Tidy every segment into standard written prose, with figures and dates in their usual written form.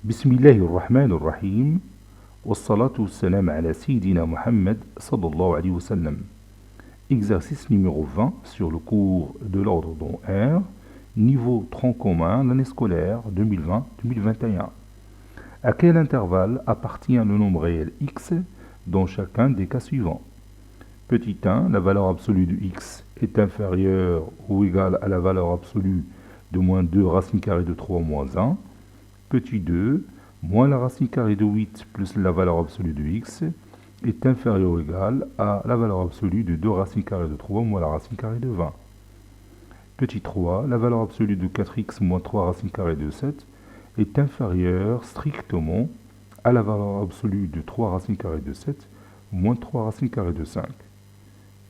بسم الله الرحمن الرحيم والصلاة والسلام على سيدنا Muhammad sallallahu alayhi wa sallam. Exercice numéro 20 sur le cours de l'ordre dont R, niveau tronc commun, l'année scolaire 2020-2021. À quel intervalle appartient le nombre réel x dans chacun des cas suivants? Petit 1, la valeur absolue de x est inférieure ou égale à la valeur absolue de moins 2 racine carrée de 3 moins 1. Petit 2, moins la racine carrée de 8 plus la valeur absolue de x est inférieur ou égal à la valeur absolue de 2 racines carrées de 3 moins la racine carrée de 20. Petit 3, la valeur absolue de 4x moins 3 racine carrée de 7 est inférieure strictement à la valeur absolue de 3 racines carrées de 7 moins 3 racines carrées de 5.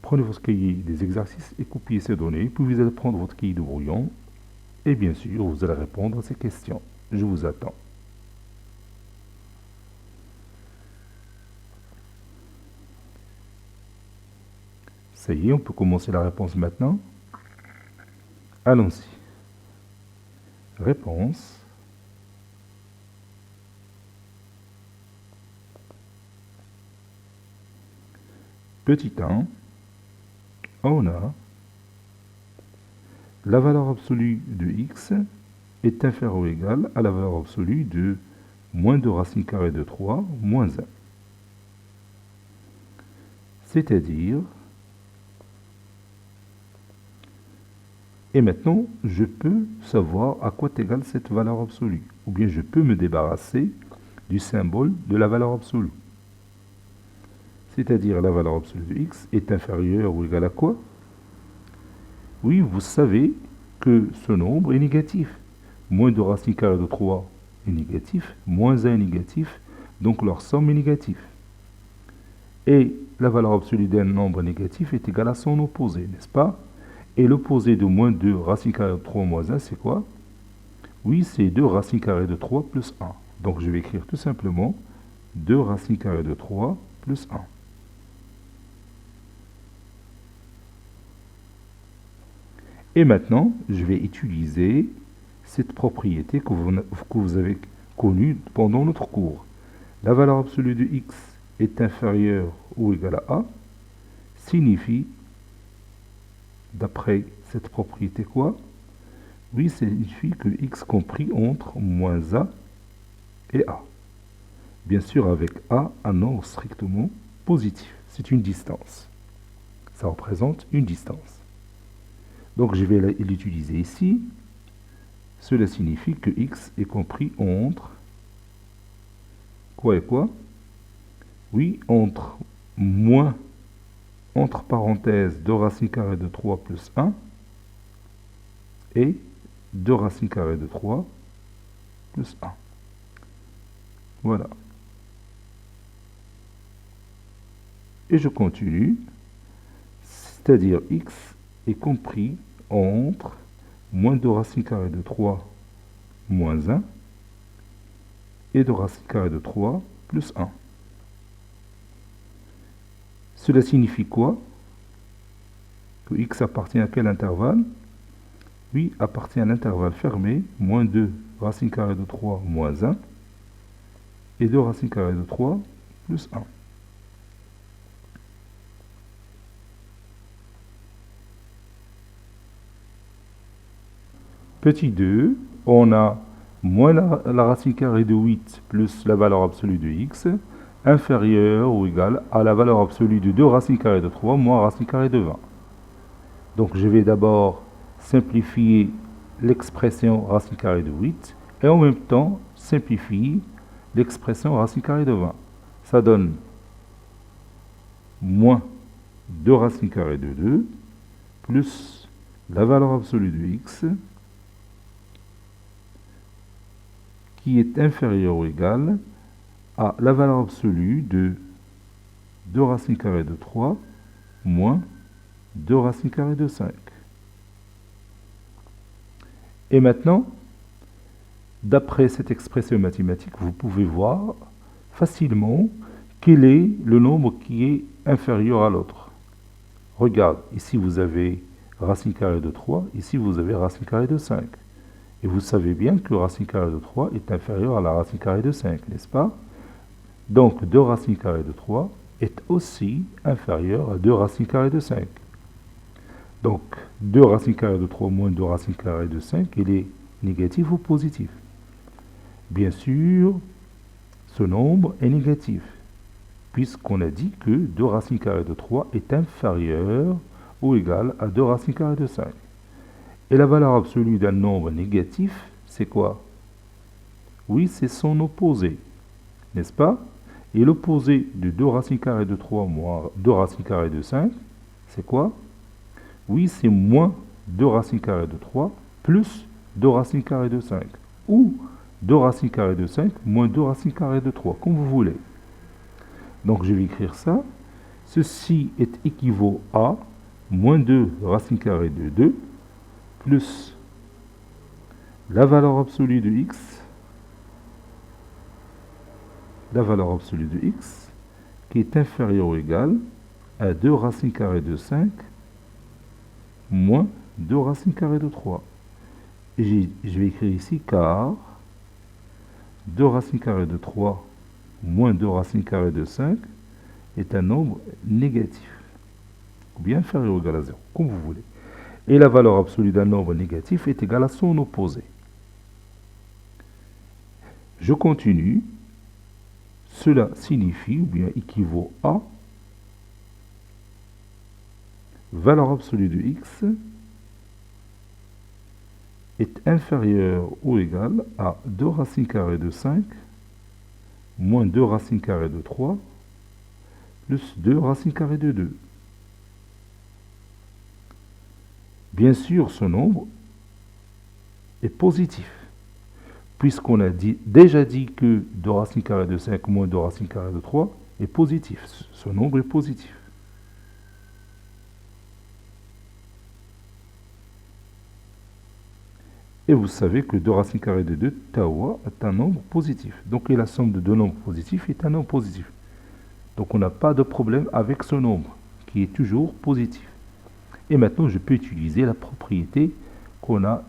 Prenez votre cahier des exercices et copiez ces données, puis vous allez prendre votre cahier de brouillon et bien sûr vous allez répondre à ces questions. Je vous attends. Ça y est, on peut commencer la réponse maintenant. Allons-y. Réponse. Petit 1, on a la valeur absolue de x est inférieure ou égale à la valeur absolue de moins 2 racine carrée de 3 moins 1. C'est-à-dire, et maintenant, je peux savoir à quoi est égale cette valeur absolue, ou bien je peux me débarrasser du symbole de la valeur absolue. C'est-à-dire, la valeur absolue de x est inférieure ou égale à quoi? Oui, vous savez que ce nombre est négatif. Moins de racine carrée de 3 est négatif, moins 1 est négatif, donc leur somme est négative. Et la valeur absolue d'un nombre négatif est égale à son opposé, n'est-ce pas? Et l'opposé de moins 2 racine carrée de 3 moins 1, c'est quoi? Oui, c'est 2 racine carrée de 3 plus 1. Donc je vais écrire tout simplement 2 racine carrée de 3 plus 1. Et maintenant, je vais utiliser cette propriété que vous avez connue pendant notre cours. La valeur absolue de x est inférieure ou égale à a signifie, d'après cette propriété quoi? Oui, ça signifie que x compris entre moins a et a. Bien sûr, avec a, un nombre strictement positif. C'est une distance. Ça représente une distance. Donc je vais l'utiliser ici. Cela signifie que x est compris entre quoi et quoi? Oui, entre moins, entre parenthèses, 2 racine carrée de 3 plus 1 et 2 racine carrée de 3 plus 1. Voilà. Et je continue. C'est-à-dire x est compris entre moins 2 racine carrée de 3 moins 1 et 2 racine carrée de 3 plus 1. Cela signifie quoi? Que x appartient à quel intervalle? Oui, appartient à l'intervalle fermé, moins 2 racine carrée de 3 moins 1 et 2 racine carrée de 3 plus 1. Petit 2, on a moins la racine carrée de 8 plus la valeur absolue de x inférieure ou égale à la valeur absolue de 2 racine carrée de 3 moins racine carrée de 20. Donc je vais d'abord simplifier l'expression racine carrée de 8 et en même temps simplifier l'expression racine carrée de 20. Ça donne moins 2 racine carrée de 2 plus la valeur absolue de x qui est inférieur ou égal à la valeur absolue de 2 racine carrée de 3 moins 2 racine carrée de 5. Et maintenant, d'après cette expression mathématique, vous pouvez voir facilement quel est le nombre qui est inférieur à l'autre. Regarde, ici vous avez racine carrée de 3, ici vous avez racine carrée de 5. Et vous savez bien que racine carrée de 3 est inférieure à la racine carrée de 5, n'est-ce pas? Donc 2 racines carrées de 3 est aussi inférieur à 2 racines carrées de 5. Donc 2 racines carrées de 3 moins 2 racines carrées de 5, il est négatif ou positif? Bien sûr, ce nombre est négatif, puisqu'on a dit que 2 racines carrées de 3 est inférieur ou égal à 2 racines carrées de 5. Et la valeur absolue d'un nombre négatif, c'est quoi? Oui, c'est son opposé, n'est-ce pas? Et l'opposé de 2 racines carrées de 3 moins 2 racines carrées de 5, c'est quoi? Oui, c'est moins 2 racines carrées de 3 plus 2 racines carrées de 5. Ou 2 racines carrées de 5 moins 2 racines carrées de 3, comme vous voulez. Donc je vais écrire ça. Ceci est équivaut à moins 2 racines carrées de 2 plus la valeur absolue de x, qui est inférieure ou égale à 2 racines carrées de 5 moins 2 racines carrées de 3. Et je vais écrire ici car 2 racines carrées de 3 moins 2 racines carrées de 5 est un nombre négatif, ou bien inférieur ou égal à 0, comme vous voulez. Et la valeur absolue d'un nombre négatif est égale à son opposé. Je continue. Cela signifie, ou bien équivaut à, valeur absolue de x est inférieure ou égale à 2 racines carrées de 5 moins 2 racines carrées de 3 plus 2 racines carrées de 2. Bien sûr, ce nombre est positif, puisqu'on a déjà dit que 2 racines carrées de 5 moins 2 racines carrées de 3 est positif. Ce nombre est positif. Et vous savez que 2 racines carrées de 2, tawa, est un nombre positif. Donc la somme de deux nombres positifs est un nombre positif. Donc on n'a pas de problème avec ce nombre, qui est toujours positif. Et maintenant, je peux utiliser la propriété qu'on a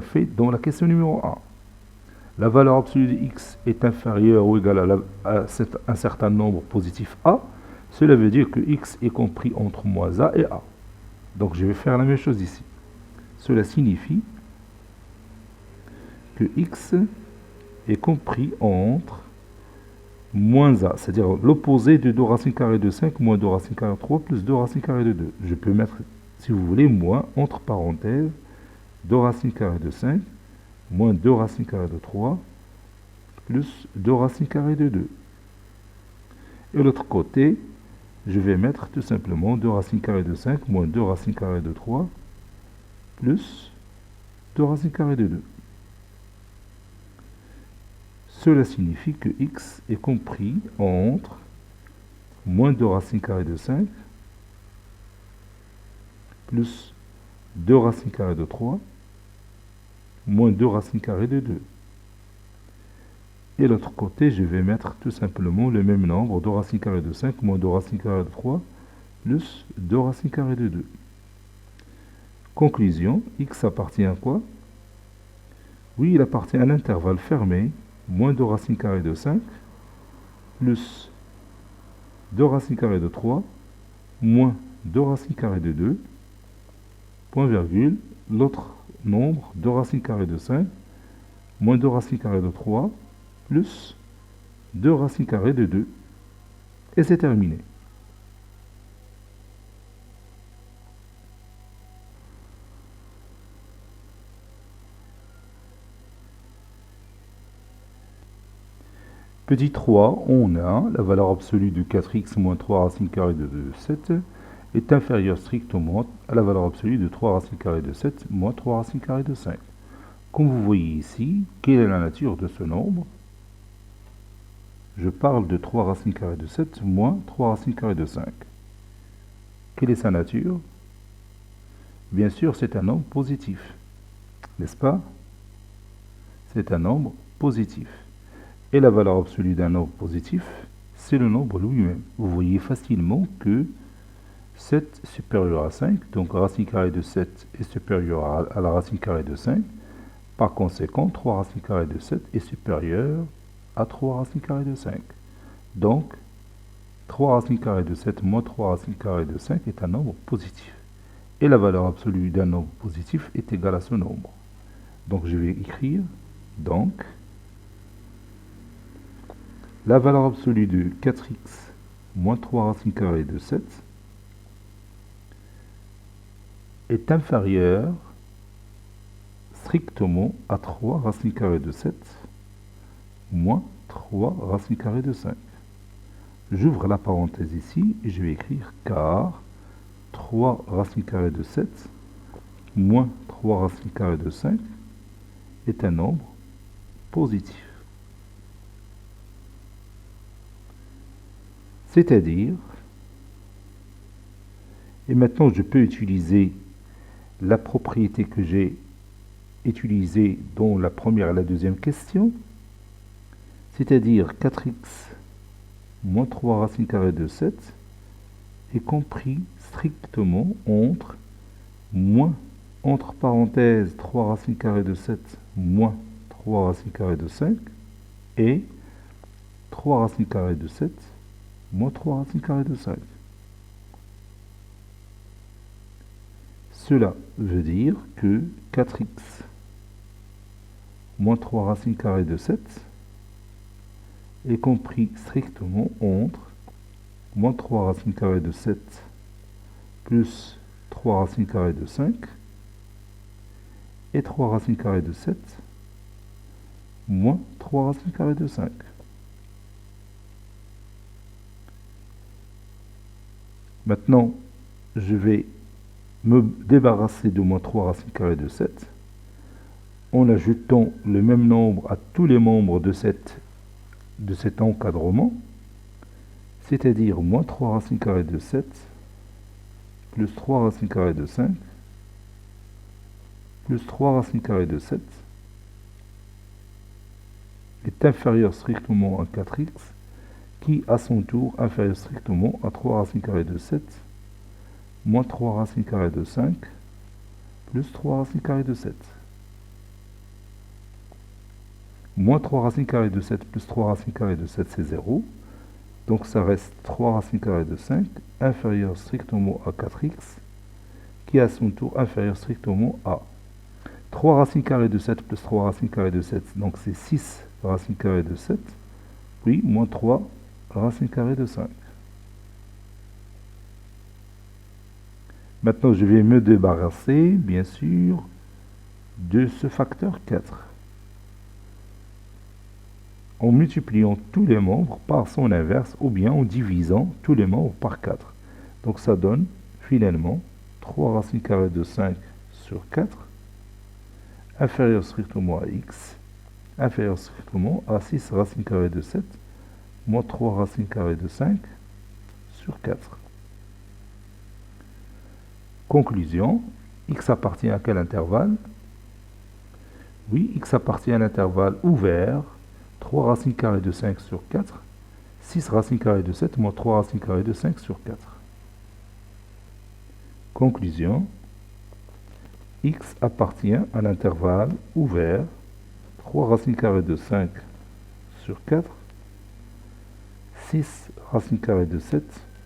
fait dans la question numéro 1. La valeur absolue de x est inférieure ou égale à un certain nombre positif a. Cela veut dire que x est compris entre moins a et a. Donc je vais faire la même chose ici. Cela signifie que x est compris entre moins a, c'est-à-dire l'opposé de 2 racines carrées de 5 moins 2 racines carrées de 3 plus 2 racines carrées de 2. Je peux mettre, si vous voulez, moins entre parenthèses 2 racines carrées de 5 moins 2 racines carrées de 3 plus 2 racines carrées de 2. Et l'autre côté, je vais mettre tout simplement 2 racines carrées de 5 moins 2 racines carrées de 3 plus 2 racines carrées de 2. Cela signifie que x est compris entre moins 2 racines carrées de 5 plus 2 racines carrées de 3 moins 2 racines carrées de 2. Et l'autre côté, je vais mettre tout simplement le même nombre, 2 racines carrées de 5 moins 2 racines carrées de 3 plus 2 racines carrées de 2. Conclusion, x appartient à quoi? Oui, il appartient à l'intervalle fermé, moins 2 racines carrées de 5 plus 2 racines carrées de 3 moins 2 racines carrées de 2, point virgule, l'autre nombre, 2 racines carrées de 5 moins 2 racines carrées de 3 plus 2 racines carrées de 2. Et c'est terminé. Petit 3, on a la valeur absolue de 4x moins 3 racines carrées de 7 est inférieure strictement à la valeur absolue de 3 racines carrées de 7 moins 3 racines carrées de 5. Comme vous voyez ici, quelle est la nature de ce nombre? Je parle de 3 racines carrées de 7 moins 3 racines carrées de 5. Quelle est sa nature? Bien sûr, c'est un nombre positif, n'est-ce pas? C'est un nombre positif. Et la valeur absolue d'un nombre positif, c'est le nombre lui-même. Vous voyez facilement que 7 supérieur à 5, donc racine carrée de 7 est supérieure à la racine carrée de 5, Par conséquent, 3 racines carrées de 7 est supérieur à 3 racines carrées de 5. Donc, 3 racines carrées de 7 moins 3 racines carrées de 5 est un nombre positif. Et la valeur absolue d'un nombre positif est égale à ce nombre. Donc, je vais écrire, donc, la valeur absolue de 4x moins 3 racines carrées de 7 est inférieure strictement à 3 racines carrées de 7 moins 3 racines carrées de 5. J'ouvre la parenthèse ici et je vais écrire car 3 racines carrées de 7 moins 3 racines carrées de 5 est un nombre positif. C'est-à-dire, et maintenant je peux utiliser la propriété que j'ai utilisée dans la première et la deuxième question, c'est-à-dire 4x moins 3 racines carrées de 7 est compris strictement entre parenthèses 3 racines carrées de 7 moins 3 racines carrées de 5 et 3 racines carrées de 7 moins 3 racines carrées de 5. Cela veut dire que 4x moins 3 racines carrées de 7 est compris strictement entre moins 3 racines carrées de 7 plus 3 racines carrées de 5 et 3 racines carrées de 7 moins 3 racines carrées de 5. Maintenant, je vais me débarrasser de moins 3 racines carrées de 7 en ajoutant le même nombre à tous les membres de cet encadrement, c'est-à-dire moins 3 racines carrées de 7 plus 3 racines carrées de 5 plus 3 racines carrées de 7 est inférieur strictement à 4x qui, à son tour, inférieur strictement à 3 racines carrées de 7 moins 3 racines carrées de 5 plus 3 racines carrées de 7. Moins 3 racines carrées de 7 plus 3 racines carrées de 7, c'est 0. Donc ça reste 3 racines carrées de 5 inférieur strictement à 4x qui, à son tour, inférieur strictement à 3 racines carrées de 7 plus 3 racines carrées de 7, donc c'est 6 racines carrées de 7, puis moins 3 racines carrées de 5. Maintenant, je vais me débarrasser, bien sûr, de ce facteur 4. En multipliant tous les membres par son inverse ou bien en divisant tous les membres par 4. Donc ça donne finalement 3 racines carrées de 5 sur 4 inférieur strictement à x, inférieur strictement à 6 racines carrées de 7 moins 3 racines carrées de 5 sur 4. Conclusion, x appartient à quel intervalle? Oui, x appartient à l'intervalle ouvert 3 racines carrées de 5 sur 4, 6 racines carrées de 7 moins 3 racines carrées de 5 sur 4. Conclusion, x appartient à l'intervalle ouvert 3 racines carrées de 5 sur 4, 6 racines carrées de 7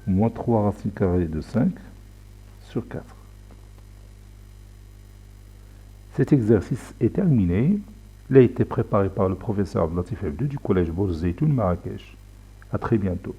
moins 3 racines carrées de 5 sur 4. Cet exercice est terminé. Il a été préparé par le professeur Abdelatif Ebdou du collège Bourg Zeytoun Marrakech. À très bientôt.